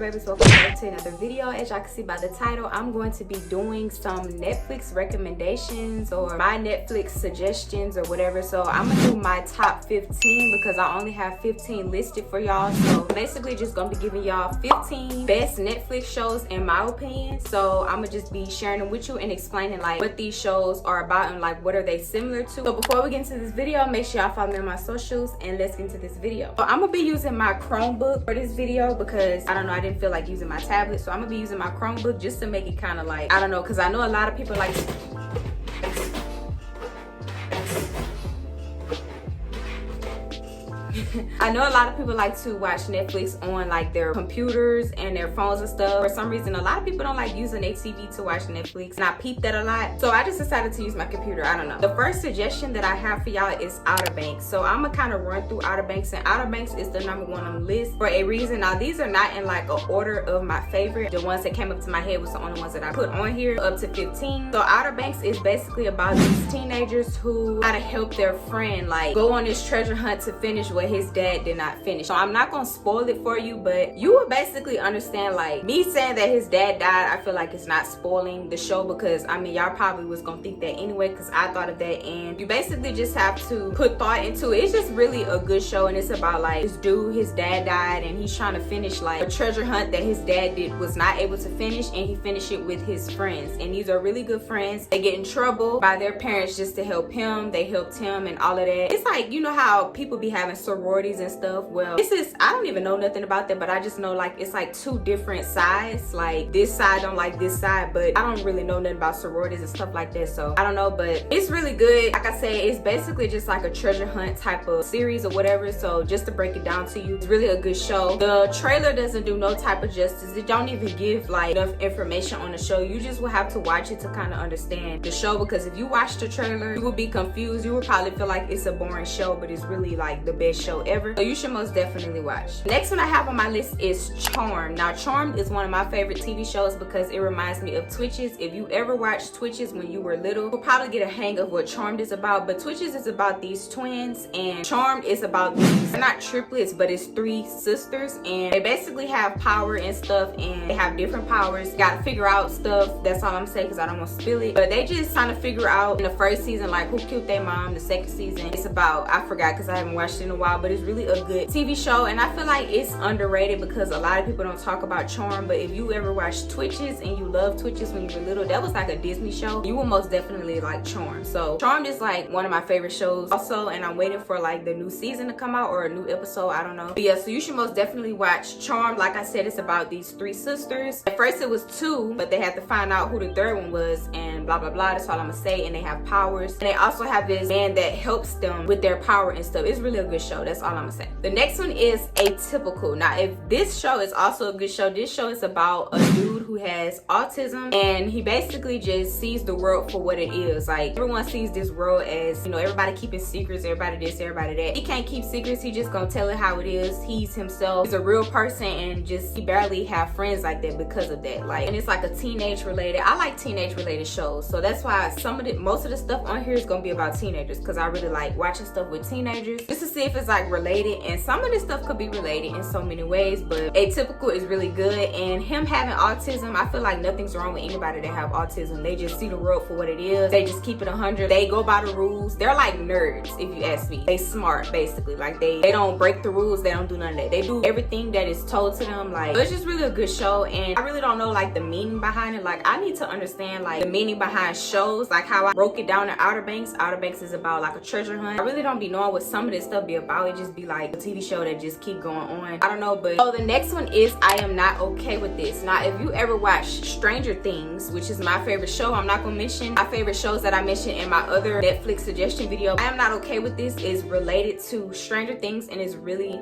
babies, welcome back to another video. As y'all can see by the title, I'm going to be doing some Netflix recommendations or my Netflix suggestions or whatever. So I'm gonna do my top 15 because I only have 15 listed for y'all. So basically just gonna be giving y'all 15 best Netflix shows in my opinion. So I'm gonna just be sharing them with you and explaining like what these shows are about and like what are they similar to. So before we get into this video, make sure y'all follow me on my socials and let's get into this video. So I'm gonna be using my Chromebook for this video because I don't know, I didn't feel like using my tablet. So I'm gonna be using my Chromebook just to make it kind of like, I don't know, because I know a lot of people like I know a lot of people like to watch Netflix on like their computers and their phones and stuff. For some reason, a lot of people don't like using their TV to watch Netflix, and I peeped that a lot. So I just decided to use my computer. I don't know. The first suggestion that I have for y'all is Outer Banks. So I'm gonna kind of run through Outer Banks, and Outer Banks is the #1 on the list for a reason. Now these are not in like an order of my favorite. The ones that came up to my head was the only ones that I put on here, up to 15. So Outer Banks is basically about these teenagers who gotta help their friend like go on this treasure hunt to finish what his dad did not finish. So I'm not gonna spoil it for you, but you will basically understand, like me saying that his dad died, I feel like it's not spoiling the show because I mean y'all probably was gonna think that anyway because I thought of that, and you basically just have to put thought into it. It's just really a good show, and it's about like this dude, his dad died and he's trying to finish like a treasure hunt that his dad was not able to finish, and he finished it with his friends, and these are really good friends. They get in trouble by their parents just to help him. They helped him and all of that. It's like, you know how people be having sororities and stuff. Well, this is, I don't even know nothing about that, but I just know like it's like two different sides. Like this side don't like this side, but I don't really know nothing about sororities and stuff like that, so I don't know. But it's really good. Like I say, it's basically just like a treasure hunt type of series or whatever. So just to break it down to you, it's really a good show. The trailer doesn't do no type of justice. It don't even give like enough information on the show. You just will have to watch it to kind of understand the show, because if you watch the trailer, you will be confused. You will probably feel like it's a boring show, but it's really like the best show ever. So you should most definitely watch. Next one I have on my list is Charmed. Now Charmed is one of my favorite TV shows because it reminds me of Twitches. If you ever watched Twitches when you were little, you'll probably get a hang of what Charmed is about. But Twitches is about these twins, and Charmed is about these, they're not triplets, but it's 3 sisters, and they basically have power and stuff, and they have different powers. You gotta figure out stuff. That's all I'm saying because I don't want to spill it. But they just trying to figure out in the first season like who killed their mom. The second season it's about, I forgot because I haven't watched it in a while, but it's really a good TV show, and I feel like it's underrated because a lot of people don't talk about Charm. But if you ever watched Twitches and you loved Twitches when you were little, that was like a Disney show, you will most definitely like Charm. So Charmed is like one of my favorite shows also, and I'm waiting for like the new season to come out or a new episode, I don't know. But yeah, so you should most definitely watch Charmed. Like I said, it's about these 3 sisters. At first it was 2, but they had to find out who the 3rd one was, and blah blah blah, that's all I'm gonna say. And they have powers, and they also have this man that helps them with their power and stuff. It's really a good show, that's all I'm gonna say. The next one is Atypical. Now if this show is also a good show, this show is about a dude who has autism, and he basically just sees the world for what it is. Like everyone sees this world as, you know, everybody keeping secrets, everybody this, everybody that. He can't keep secrets, he just gonna tell it how it is. He's himself, he's a real person, and just he barely have friends like that because of that. Like, and it's like a teenage related, I like teenage related shows, so that's why most of the stuff on here is gonna be about teenagers, because I really like watching stuff with teenagers just to see if it's like related. And some of this stuff could be related in so many ways, but Atypical is really good. And him having autism, I feel like nothing's wrong with anybody that have autism. They just see the world for what it is. They just keep it 100. They go by the rules. They're like nerds, if you ask me. They smart basically. Like they don't break the rules. They don't do none of that. They do everything that is told to them. Like, it's just really a good show, and I really don't know like the meaning behind it. Like I need to understand like the meaning behind shows, like how I broke it down in Outer Banks. Outer Banks is about like a treasure hunt. I really don't be knowing what some of this stuff be about. It just be like a TV show that just keep going on. I don't know. But oh, the next one is I Am Not Okay With This. Now if you ever watch Stranger Things, which is my favorite show, I'm not gonna mention my favorite shows that I mentioned in my other Netflix suggestion video. I Am Not Okay With This is related to Stranger Things, and it's really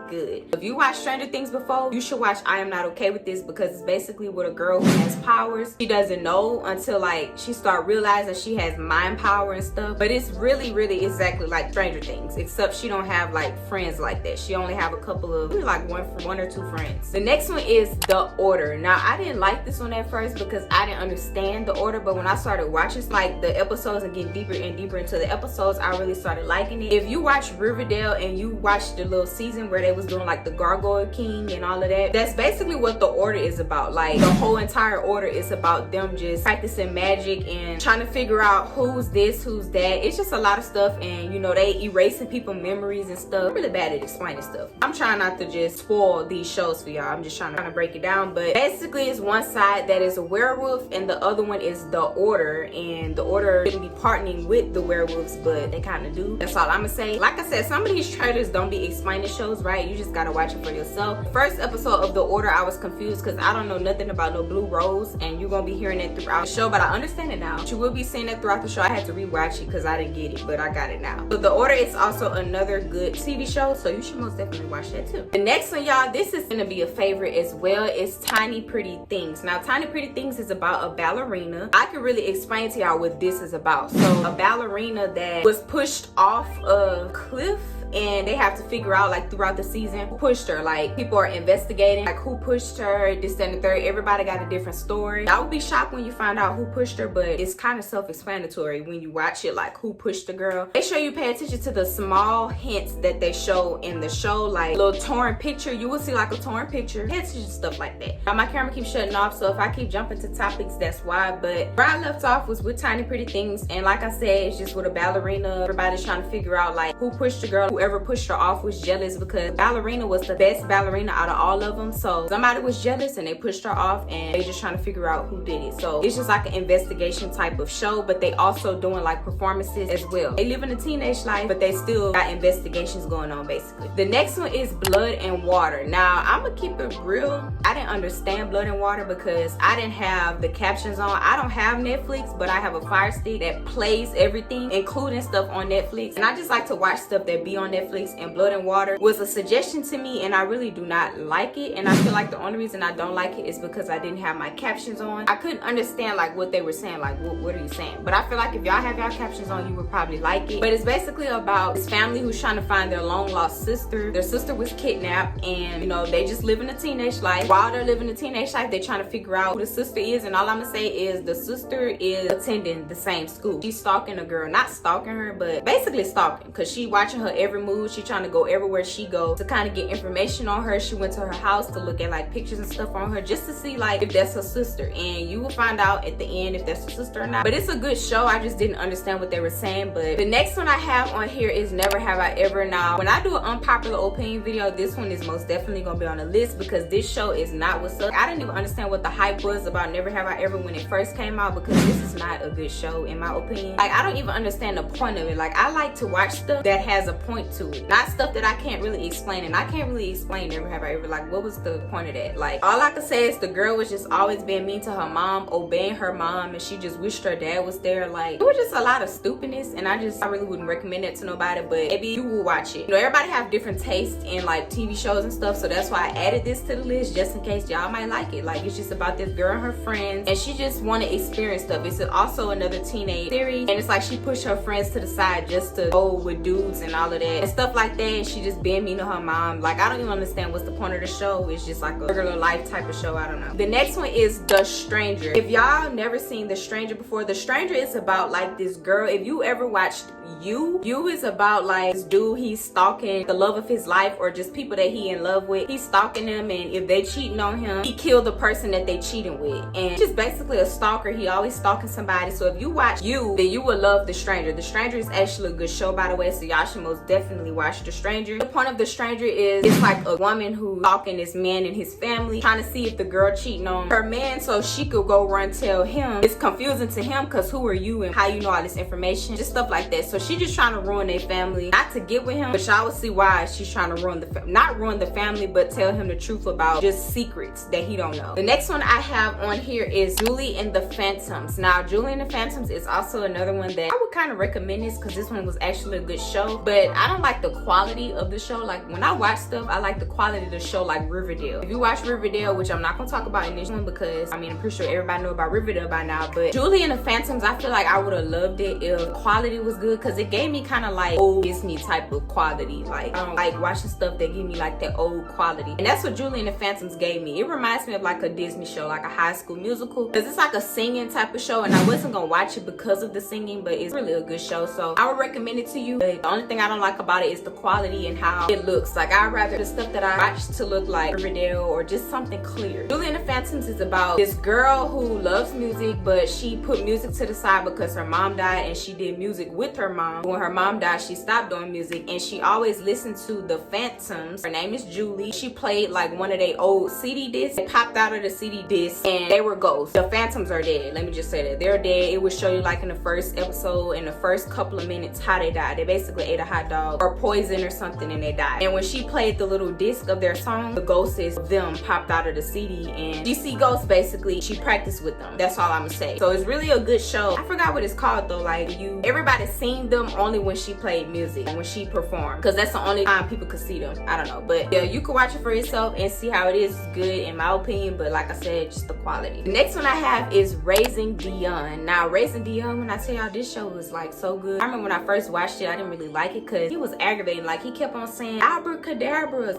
good. If you watched Stranger Things before, you should watch I Am Not Okay With This, because it's basically with a girl who has powers. She doesn't know until like she start realizing she has mind power and stuff, but it's really exactly like Stranger Things, except she don't have like friends like that. She only have a couple of, maybe like one or 2 friends. The next one is The Order. Now I didn't like this one at first because I didn't understand The Order, but when I started watching like the episodes and getting deeper and deeper into the episodes, I really started liking it. If you watch Riverdale and you watch the little season season where they was doing like the Gargoyle King and all of that. That's basically what the order is about. Like the whole entire order is about them just practicing magic and trying to figure out who's this, who's that. It's just a lot of stuff, and you know, they erasing people's memories and stuff. I'm really bad at explaining stuff. I'm trying not to just spoil these shows for y'all. I'm just trying to break it down. But basically it's one side that is a werewolf and the other one is the order, and the order shouldn't be partnering with the werewolves, but they kind of do. That's all I'm gonna say. Like I said, some of these trailers don't be explaining shows right. You just gotta watch it for yourself. The first episode of the order, I was confused because I don't know nothing about no blue rose, and you're gonna be hearing it throughout the show, but I understand it now. But you will be seeing it throughout the show. I had to rewatch it because I didn't get it, but I got it now. So the order is also another good TV show, so you should most definitely watch that too. The next one, y'all, this is gonna be a favorite as well. It's Tiny Pretty Things. Now Tiny Pretty Things is about a ballerina. I can really explain to y'all what this is about. So a ballerina that was pushed off a cliff, and they have to figure out like throughout the season who pushed her. Like people are investigating like who pushed her, this, that, and the third. Everybody got a different story. I would be shocked when you find out who pushed her, but it's kind of self-explanatory when you watch it, like who pushed the girl. Make sure you pay attention to the small hints that they show in the show, like a little torn picture. You will see like a torn picture. Pay attention to stuff like that. Now my camera keeps shutting off, so if I keep jumping to topics, that's why. But where I left off was with Tiny Pretty Things, and like I said, it's just with a ballerina. Everybody's trying to figure out like who pushed the girl. Whoever pushed her off was jealous because ballerina was the best ballerina out of all of them. So somebody was jealous and they pushed her off, and they just trying to figure out who did it. So it's just like an investigation type of show, but they also doing like performances as well. They live in a teenage life, but they still got investigations going on basically. The next one is Blood and Water. Now I'm gonna keep it real. I didn't understand Blood and Water because I didn't have the captions on. I don't have Netflix, but I have a Fire Stick that plays everything, including stuff on Netflix, and I just like to watch stuff that be on Netflix. And Blood and Water was a suggestion to me, and I really do not like it. And I feel like the only reason I don't like it is because I didn't have my captions on. I couldn't understand like what they were saying, like what are you saying? But I feel like if y'all have y'all captions on, you would probably like it. But it's basically about this family who's trying to find their long lost sister. Their sister was kidnapped, and you know, they just living a teenage life. While they're living a teenage life, they're trying to figure out who the sister is. And all I'm gonna say is the sister is attending the same school. She's stalking a girl, not stalking her, but basically stalking, because she watching her every move. She trying to go everywhere she goes to kind of get information on her. She went to her house to look at like pictures and stuff on her just to see like if that's her sister, and you will find out at the end if that's her sister or not. But it's a good show. I just didn't understand what they were saying. But the next one I have on here is Never Have I Ever. Now when I do an unpopular opinion video, this one is most definitely gonna be on the list because this show is not what's up. I didn't even understand what the hype was about Never Have I Ever when it first came out, because this is not a good show in my opinion. Like I don't even understand the point of it. Like I like to watch stuff that has a point to it, not stuff that I can't really explain. And I can't really explain Never Have I Ever. Like what was the point of that? Like all I could say is the girl was just always being mean to her mom, obeying her mom, and she just wished her dad was there. Like it was just a lot of stupidness, and I really wouldn't recommend it to nobody, but maybe you will watch it. You know, everybody have different tastes in like TV shows and stuff, so that's why I added this to the list just in case y'all might like it. Like it's just about this girl and her friends, and she just want to experience stuff. It's also another teenage series, and it's like she pushed her friends to the side just to go with dudes and all of that and stuff like that, and she just being mean to her mom. Like I don't even understand what's the point of the show. It's just like a regular life type of show. I don't know. The next one is The Stranger. If y'all never seen The Stranger before, The Stranger is about like this girl. If you ever watched You is about like this dude, he's stalking the love of his life or just people that he in love with. He's stalking them, and if they cheating on him, he killed the person that they cheating with. And just basically a stalker. He always stalking somebody. So if you watch You, then you will love The Stranger. The Stranger is actually a good show, by the way, so y'all should most definitely watch The Stranger. The point of The Stranger is it's like a woman who's stalking this man and his family, trying to see if the girl cheating on her man so she could go run tell him. It's confusing to him because who are you and how you know all this information, just stuff like that. So she just trying to ruin their family, not to get with him, but y'all will see why she's trying to ruin not ruin the family, but tell him the truth about just secrets that he don't know. The next one I have on here is Julie and the Phantoms. Now Julie and the Phantoms is also another one that I would kind of recommend this because this one was actually a good show, but I don't like the quality of the show. Like when I watch stuff, I like the quality of the show, like Riverdale. If you watch Riverdale, which I'm not gonna talk about in this one because I mean I'm pretty sure everybody know about Riverdale by now, but Julie and the Phantoms, I feel like I would have loved it if the quality was good, because it gave me kind of like old Disney type of quality. Like I don't like watching stuff that give me like that old quality, and that's what Julie and the Phantoms gave me. It reminds me of like a Disney show, like a High School Musical, because it's like a singing type of show, and I wasn't gonna watch it because of the singing, but it's really a good show, so I would recommend it to you. But the only thing I don't like about it is the quality and how it looks. Like, I'd rather the stuff that I watch to look like Riverdale or just something clear. Julie and the Phantoms is about this girl who loves music, but she put music to the side because her mom died, and she did music with her mom. When her mom died, she stopped doing music, and she always listened to the Phantoms. Her name is Julie. She played like one of their old CD discs. They popped out of the CD disc and they were ghosts. The Phantoms are dead. Let me just say that they're dead. It would show you like in the first episode, in the first couple of minutes, how they died. They basically ate a hot dog or poison or something and they died. And when she played the little disc of their song, the ghosts of them popped out of the CD, and she see ghosts basically. She practiced with them. That's all I'm gonna say. So it's really a good show. I forgot what it's called though. Like, everybody seen them only when she played music and when she performed, because that's the only time people could see them. I don't know, but yeah, you can watch it for yourself and see how it is. It's good in my opinion, but like I said, just the quality. The next one I have is Raising Dion. Now, Raising Dion, when I tell y'all, this show was like so good. I remember when I first watched it, I didn't really like it because he was aggravating. Like, he kept on saying abracadabra,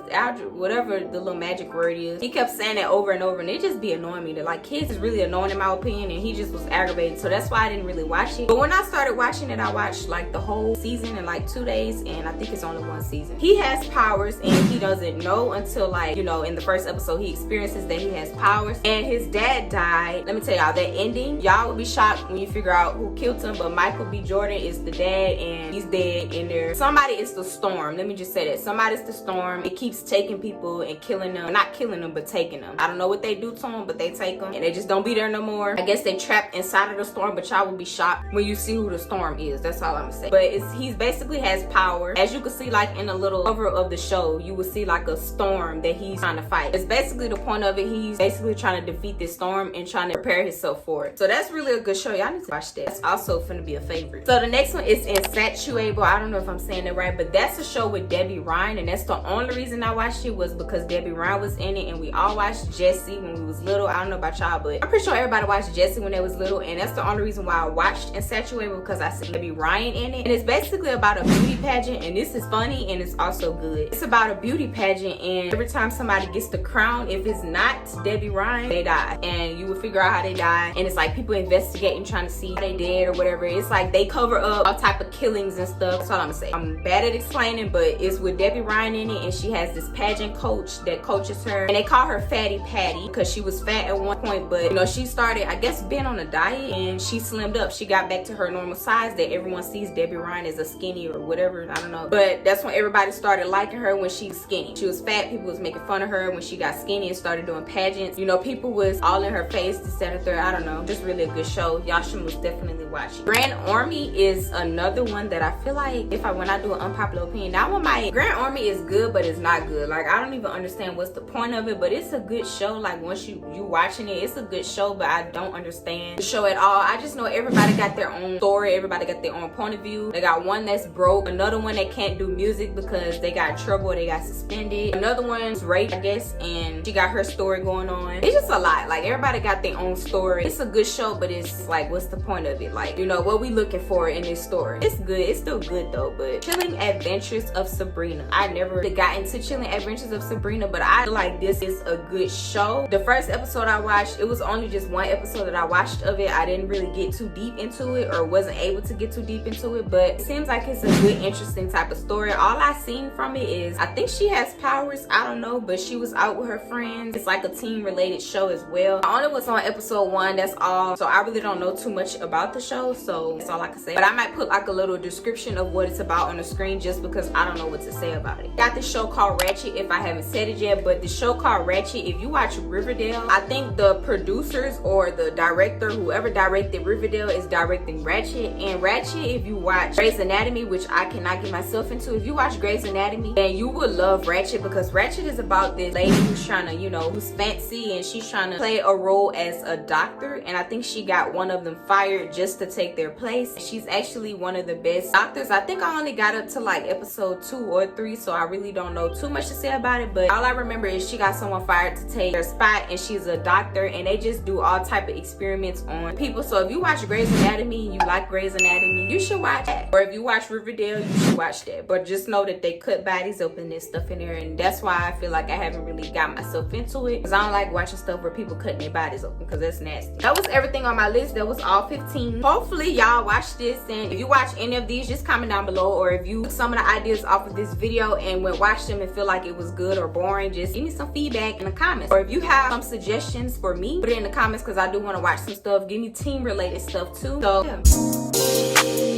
whatever the little magic word is. He kept saying it over and over, and it just be annoying me. That, like, kids is really annoying in my opinion, and he just was aggravating. So that's why I didn't really watch it. But when I started watching it, I watched like the whole season in like 2 days, and I think it's only one season. He has powers, and he doesn't know until, like, you know, in the first episode he experiences that he has powers. And his dad died. Let me tell y'all, that ending, y'all will be shocked when you figure out who killed him, but Michael B. Jordan is the dad, and he's dead in there. Somebody is the Storm. Let me just say that. Somebody's the Storm. It keeps taking people and killing them. Not killing them, but taking them. I don't know what they do to them, but they take them, and they just don't be there no more. I guess they trapped inside of the Storm, but y'all will be shocked when you see who the Storm is. That's all I'm gonna say. But he's basically has power. As you can see, like in a little cover of the show, you will see like a storm that he's trying to fight. It's basically the point of it. He's basically trying to defeat this storm and trying to prepare himself for it. So that's really a good show. Y'all need to watch that. That's also finna be a favorite. So the next one is Insatiable. I don't know if I'm saying it right, but that's a show with Debbie Ryan, and that's the only reason I watched it was because Debbie Ryan was in it, and we all watched Jessie when we was little. I don't know about y'all, but I'm pretty sure everybody watched Jessie when they was little, and that's the only reason why I watched Insatiable, because I see Debbie Ryan in it. And it's basically about a beauty pageant, and this is funny and it's also good. It's about a beauty pageant, and every time somebody gets the crown, if it's not Debbie Ryan, they die, and you will figure out how they die. And it's like people investigating, trying to see how they did or whatever. It's like they cover up all type of killings and stuff. That's all I'm gonna say. I'm bad at explaining, but it's with Debbie Ryan in it, and she has this pageant coach that coaches her, and they call her Fatty Patty because she was fat at one point, but you know, she started, I guess, being on a diet, and she slimmed up. She got back to her normal size that everyone sees Debbie Ryan as a skinny or whatever. I don't know, but that's when everybody started liking her. When she was skinny, she was fat, people was making fun of her. When she got skinny and started doing pageants, you know, people was all in her face, this, that, and third. I don't know, just really a good show. Y'all should most definitely watch it. Grand Army is another one that I feel like when I do an unpopular opinion, that one might. Grand Army is good, but it's not good. Like, I don't even understand what's the point of it, but it's a good show. Like, once you watching it, it's a good show, but I don't understand the show at all. I just know everybody got their own story, everybody got their own point of view. They got one that's broke, another one that can't do music because they got in trouble or they got suspended, another one's raped, I guess, and she got her story going on. It's just a lot. Like, everybody got their own story. It's a good show, but it's like, what's the point of it? Like, you know, what we looking for in this story? It's good. It's still good though. But Chilling Adventures of Sabrina, I never really got into Chilling Adventures of Sabrina, but I feel like this is a good show. The first episode I watched, it was only just one episode that I watched of it. I didn't really get too deep into it, or wasn't able to get too deep into it, but it seems like it's a good, interesting type of story. All I seen from it is, I think she has powers, I don't know, but she was out with her friends. It's like a team related show as well. I only was on episode 1, that's all, so I really don't know too much about the show, so that's all I can say. But I might put like a little description of what it's about on the screen, just because I don't know what to say about it. Got this show called Ratchet, if I haven't said it yet, but the show called Ratchet, if you watch Riverdale, I think the producers or the director, whoever directed Riverdale, is directing Ratchet. And Ratchet, if you watch Grey's Anatomy, which I cannot get myself into, if you watch Grey's Anatomy, then you would love Ratchet, because Ratchet is about this lady who's trying to, you know, who's fancy, and she's trying to play a role as a doctor, and I think she got one of them fired just to take their place. She's actually one of the best doctors. I think I only got up to like episode 2 or 3, so I really don't know too much to say about it, but all I remember is she got someone fired to take their spot, and she's a doctor, and they just do all type of experiments on people. So if you watch Grey's Anatomy and you like Grey's Anatomy, you should watch that. Or if you watch Riverdale, you should watch that. But just know that they cut bodies open and stuff in there, and that's why I feel like I haven't really got myself into it, because I don't like watching stuff where people cutting their bodies open, because that's nasty. That was everything on my list. That was all 15. Hopefully y'all watch this, and if you watch any of these, just comment down below, or if you took some of the ideas off of this video and went watch them and feel like it was good or boring, just give me some feedback in the comments. Or if you have some suggestions for me, put it in the comments, because I do want to watch some stuff. Give me team related stuff too. So yeah.